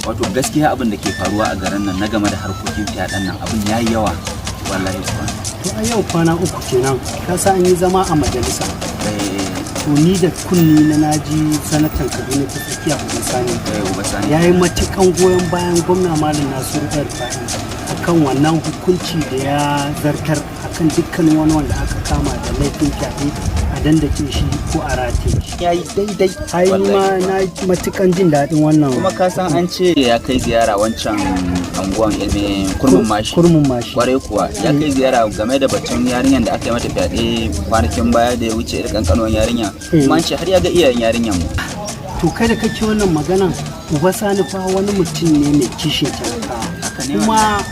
wato gaskiya abin da ke faruwa a garin nan na game da harkokin fyaɗen nan abin yayi yawa wallahi kuwa. To a yau kwana 3 kenan ka sa an yi zama a majalisa. To ni da kunni na naji sanatan Kaduna ta tsakiya Ubasani ya yi matukan goyon bayan gwamna Malam Nasiru El-Rufai akan wannan hukunci da ya zartar akan dukkan wani wanda aka kama da laifin fyaɗe a dandake shi ko a rataye shi. Ya yi daidai. Ai ma na matukan jin daɗin wannan. Kuma ka san an ce ya kai ziyara wancan anguwan kurmin mashi. Kwarai kuwa ya kai ziyara game da batun yarinyar da aka yi mata fyaɗe kwanakin baya da ya wuce da kankanuwan yarinya. Kuma an ce har ya ga iyayen yarinyar mu. To kai da kake wannan maganan Ubasani fa wani mutum ne mai kishin talakawa. Kuma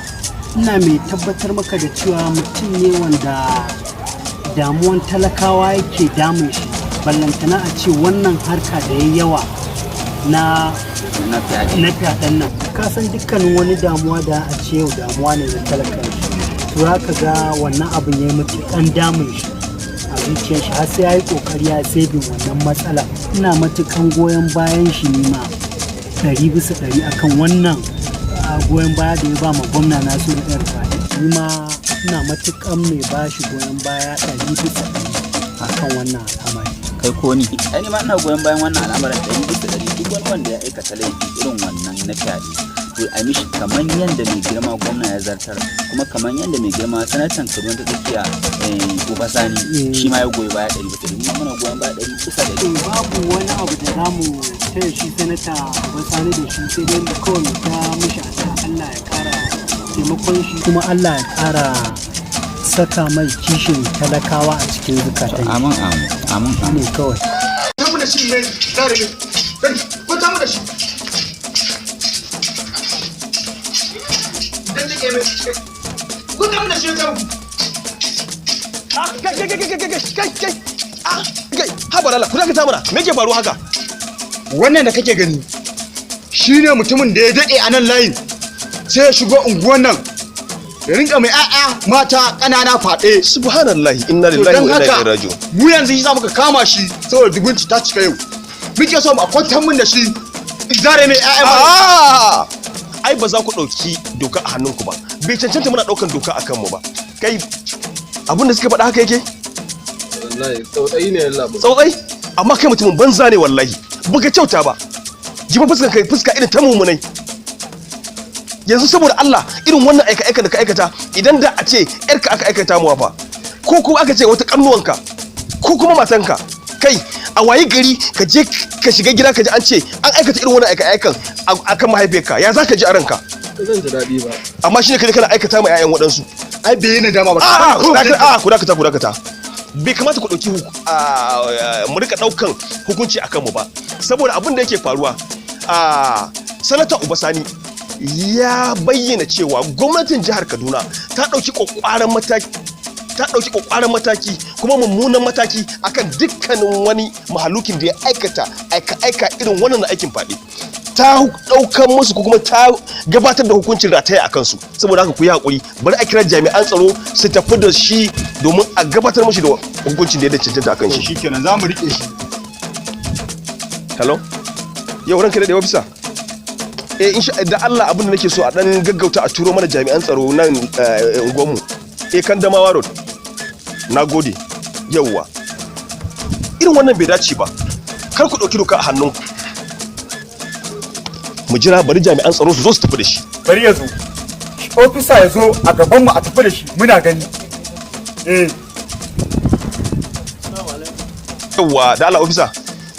ina mai tabbatar maka da cewa mutum ne wanda damuwan talakawa yake damun shi, ballantana a ce wannan harka da ya yawa na fyaɗen nan. Ka san dukkanin wani damuwa da a ce yau damuwa ne na talakan shi, to ka ga wannan abin ya yi matuƙan damun shi a zuciyar shi, har sai ya yi ƙoƙari ya sebin wannan matsala. Ina matuƙan goyon bayan shi ne ma 100% akan wannan goyon baya da ya ba ma gwamna Nasiru El-Rufai. Ni ma ina matuƙan mai ba shi goyon baya 100% akan wannan al'amari. Kai ko ni? Ai ni ma ina goyon bayan wannan al'amarin 100%. Duk wani wanda ya aikata laifi irin wannan na fyaɗe to a mishi kamar yadda mai girma gwamna ya zartar, kuma kamar yadda mai girma sanatan Kaduna ta tsakiya Ubasani shi ma ya goyi baya 100%. Mu muna goyon baya 100%. Babu wani abu da zamu taya shi sanata Ubasani da shi, sai dai kawai ta mishi Allah ya kara taimakon shi, kuma Allah ya kara saka mai kishin talakawa a cikin zukatan. Amin. Ne kawai. Tamu da shi ne zare ne. Ko tamu da shi. Dan jike ne. Ko tamu da shi tamu. Kai, haba lalla, kuna ka tamura, me ke faruwa haka? Wannan da kake gani shine mutumin da ya dade a nan layin, sai ya shigo unguwan nan ya rinka mai ƴaƴa mata ƙanana faɗe. Subhanallahi, inna lillahi wa inna ilaihi raji'un. Mu yanzu shi za muka kama shi saboda dubunci ta cika yau. Muke so mu kwantar mun da shi zare mai ƴaƴa. Ai ba za ku ɗauki doka a hannunku ba. Bai cancanta muna ɗaukan doka a kanmu ba. Kai abin da suka faɗa haka yake? Wallahi tsautsayi ne Allah. Tsautsayi? Amma kai mutumin banza ne wallahi. Baka kyauta ba. Jiba fuskan kai fuska irin ta mummunai. Yanzu saboda Allah irin wannan aika da ka aikata, idan da a ce yarka aka aikata muwa fa, ko kuma aka ce wata kannuwanka ko kuma matanka, kai a wayi gari ka je ka shiga gida ka ji an ce an aikata irin wannan aika akan mahaifiyarka, ya za ka ji a ranka? Zan ji daɗi ba. Amma shine kaje kana aikata ma 'ya'yan waɗansu. Ai bai yana dama ba. Ku dakata. Bai kamata ku ɗauki mu rika ɗaukan hukunci akan mu ba, saboda abin da yake faruwa sanata Ubasani ya bayyana cewa gwamnatin jihar Kaduna ta ɗauki ƙwaƙwaran mataki kuma mummunan mataki akan dukkanin wani mahalukin da ya aika irin wannan aikin faɗi. Ta ɗaukan musu ko kuma ta gabatar da hukuncin rataya a kansu. Saboda haka ku yi haƙuri, bari a kira jami'an tsaro su tafi da shi domin a gabatar mashi da hukuncin da ya cancanta a kan shi. Shikenan za mu riƙe shi. Hello? Yau ranka da ofisa? Insha da Allah abin da nake so a dan gaggauta a turo mana jami'an tsaro nan unguwarmu. Kan Damawa Road. Nagode. Yawwa. Irin wannan bai dace ba. Kar ku dauki doka a hannunku. Mu jira bari jami'an tsaro su zo su tafi da shi. Bari ya zo. Ofisa ya zo a gaban mu a tafi da shi, muna gani. Yawwa, da Allah ofisa.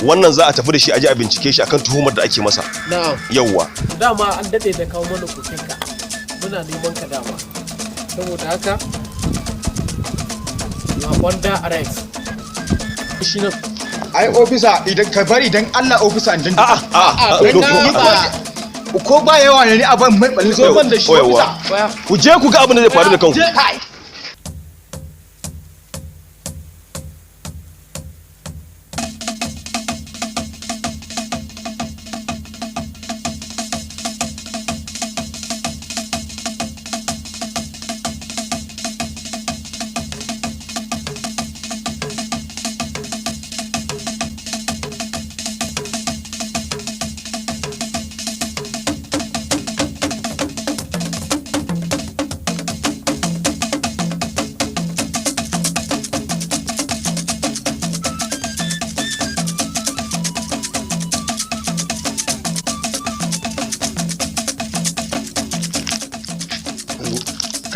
Wannan za a tafi da shi a ji a bincike shi akan tuhumar da ake masa. Na'am. Yawwa. Dama an dade da kawo mana kokenka. Muna neman ka dama. Saboda haka na wanda arrest. Shi nan. Ai ofisa idan ka bari dan Allah ofisa dan ko ba yawa ne a ban mai balin so ban da shi ofisa. Ku je ku ga abin da zai faru da kanku.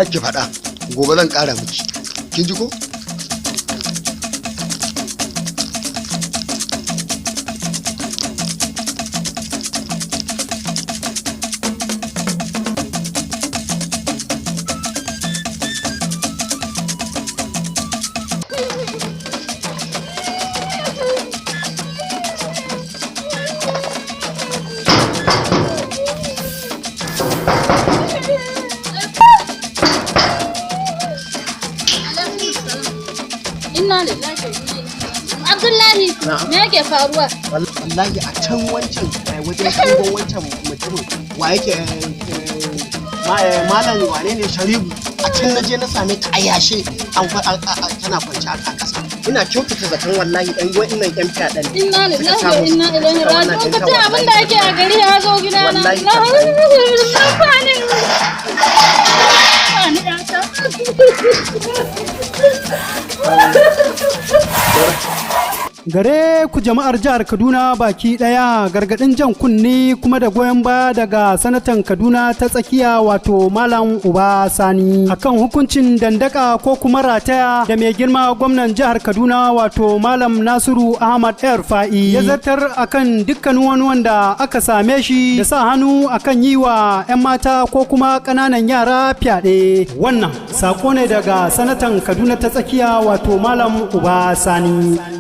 kake faɗa gobe zan ƙara miki kin ji ko Abdullahi, me yake faruwa? Wallahi a can wancan wajen shugaban wancan mutumin wa yake malam wane ne Sharibu a can naje na same ta a yashe tana kwanci a ƙasa. Ina kyautata zaton wallahi ɗan wa'innan ƴan fyaɗen. Inna lillahi wa inna ilaihi raji'un. Ka ce abin da ake a gari ya zo gida na. Gare ku jama'ar jihar Kaduna baki daya gargadin jan kunni kuma da goyon baya daga sanatan Kaduna ta tsakiya wato Malam Uba Sani akan hukuncin dandaka ko kuma rataya da mai girma gwamnan jihar Kaduna wato Malam Nasiru Ahmad Erfa'i ya zartar akan dukkanin wani wanda aka same shi da sa hannu akan yi wa 'yan mata ko kuma ƙananan yara fyaɗe. Wannan sako ne daga sanatan Kaduna ta tsakiya wato Malam Uba Sani.